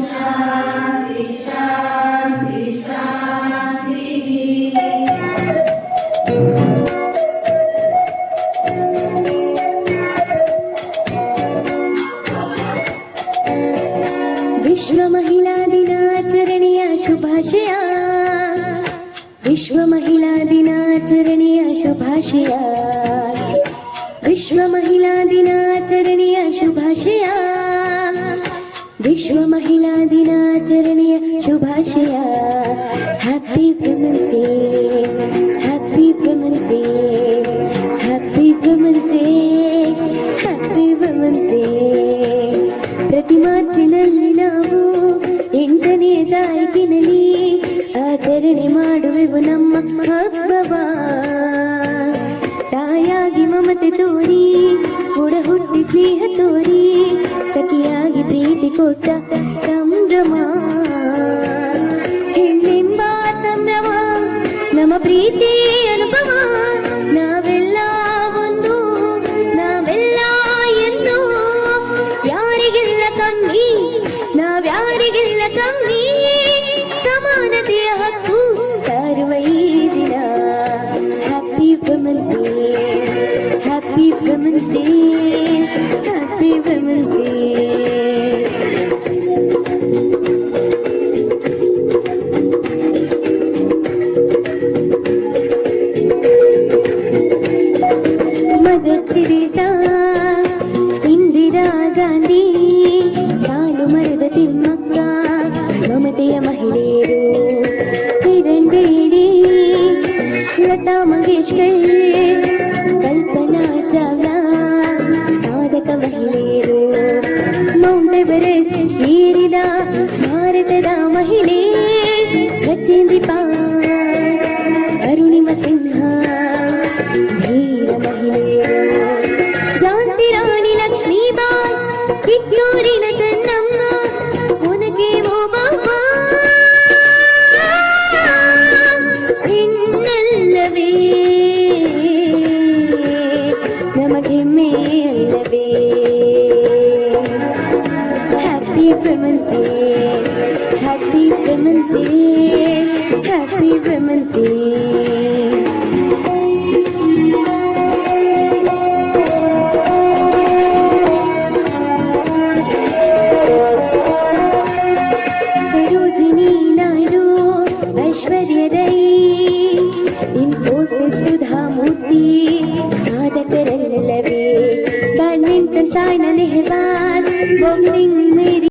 शांति शांति शांति। विश्व महिला दिनाचरणೆಯ ಶುಭಾಶಯ, ವಿಶ್ವ ಮಹಿಳಾ ದಿನಾಚರಣೆಯ ಶುಭಾಶಯ, ವಿಶ್ವ ಮಹಿಳಾ ದಿನಾಚರಣೆಯ ಶುಭಾಶಯ, ವಿಶ್ವ ಮಹಿಳಾ ದಿನಾಚರಣೆಯ ಶುಭಾಶಯ. Happy women's day, happy women's day, happy women's day, happy women's day. ಪ್ರತಿ ಮಾರ್ಚಿನಲ್ಲಿ ನಾವು 8ನೇ ತಾರೀಕಿನಲ್ಲಿ ಆಚರಣೆ ಮಾಡುವೆವು ನಮ್ಮ ಹಬ್ಬವ. ತಾಯಾಗಿ ಮಮತೆ ತೋರಿ, ಒಡ ಹುಟ್ಟಿ ಸ್ನೇಹ ತೋರಿ, ಸಖಿಯಾಗಿ ಪ್ರೀತಿ ಕೊಟ್ಟ ಸಂಭ್ರಮ. ಹೆಣ್ಣೆಂಬ ಸಂಭ್ರಮ, ನಮ್ಮ ಪ್ರೀತಿ ಅನುಭವ. ನಾವೆಲ್ಲ ಒಂದು, ನಾವೆಲ್ಲ ಎಂದು, ಯಾರಿಗೆಲ್ಲ ಕಮ್ಮಿ, ನಾವ್ಯಾರಿಗೆಲ್ಲ ಕಮ್ಮಿ. ಸಮಾನತೆಯ ಹಕ್ಕು ಸಾರುವ ಈ ದಿನ. Happy women's day, happy women's day, happy women's day. Mother Teresa, Indira Gandhi, Saalumarada Thimmakka, ಮಮತೆಯ ಮಹಿಳೆಯರು, ಕಿರಣ್ ಬೇಡಿ, ಲತಾ ಮಂಗೇಶ್ಕರ್, ಕಲ್ಪನಾ ಚಾವ್ಲಾ, ಸಾಧಕ ಮಹಿಳೆಯರು. ಮೌಂಟ್ ಎವರೆಸ್ಟ್ ಏರಿದ ಭಾರತದ ಮಹಿಳೆ ರಚೇಂದ್ರಿ ಪಾಲ್, ಅರುಣಿಮಾ ಸಿನ್ಹಾ, ಧೀರ ಮಹಿಳೆಯರು. ಝಾನ್ಸಿ ರಾಣಿ ಲಕ್ಷ್ಮೀಬಾಯಿ, ಕಿತ್ತೂರಿನ ಚೆನ್ನಮ್ಮ, ಒನಕೆ ಓಬವ್ವ. ಹೆಣ್ಣಲ್ಲವೇ ನಮಗೆಮ್ಮೆ ಅಲ್ಲವೇ. Happy women's day, happy women's day, happy women's day.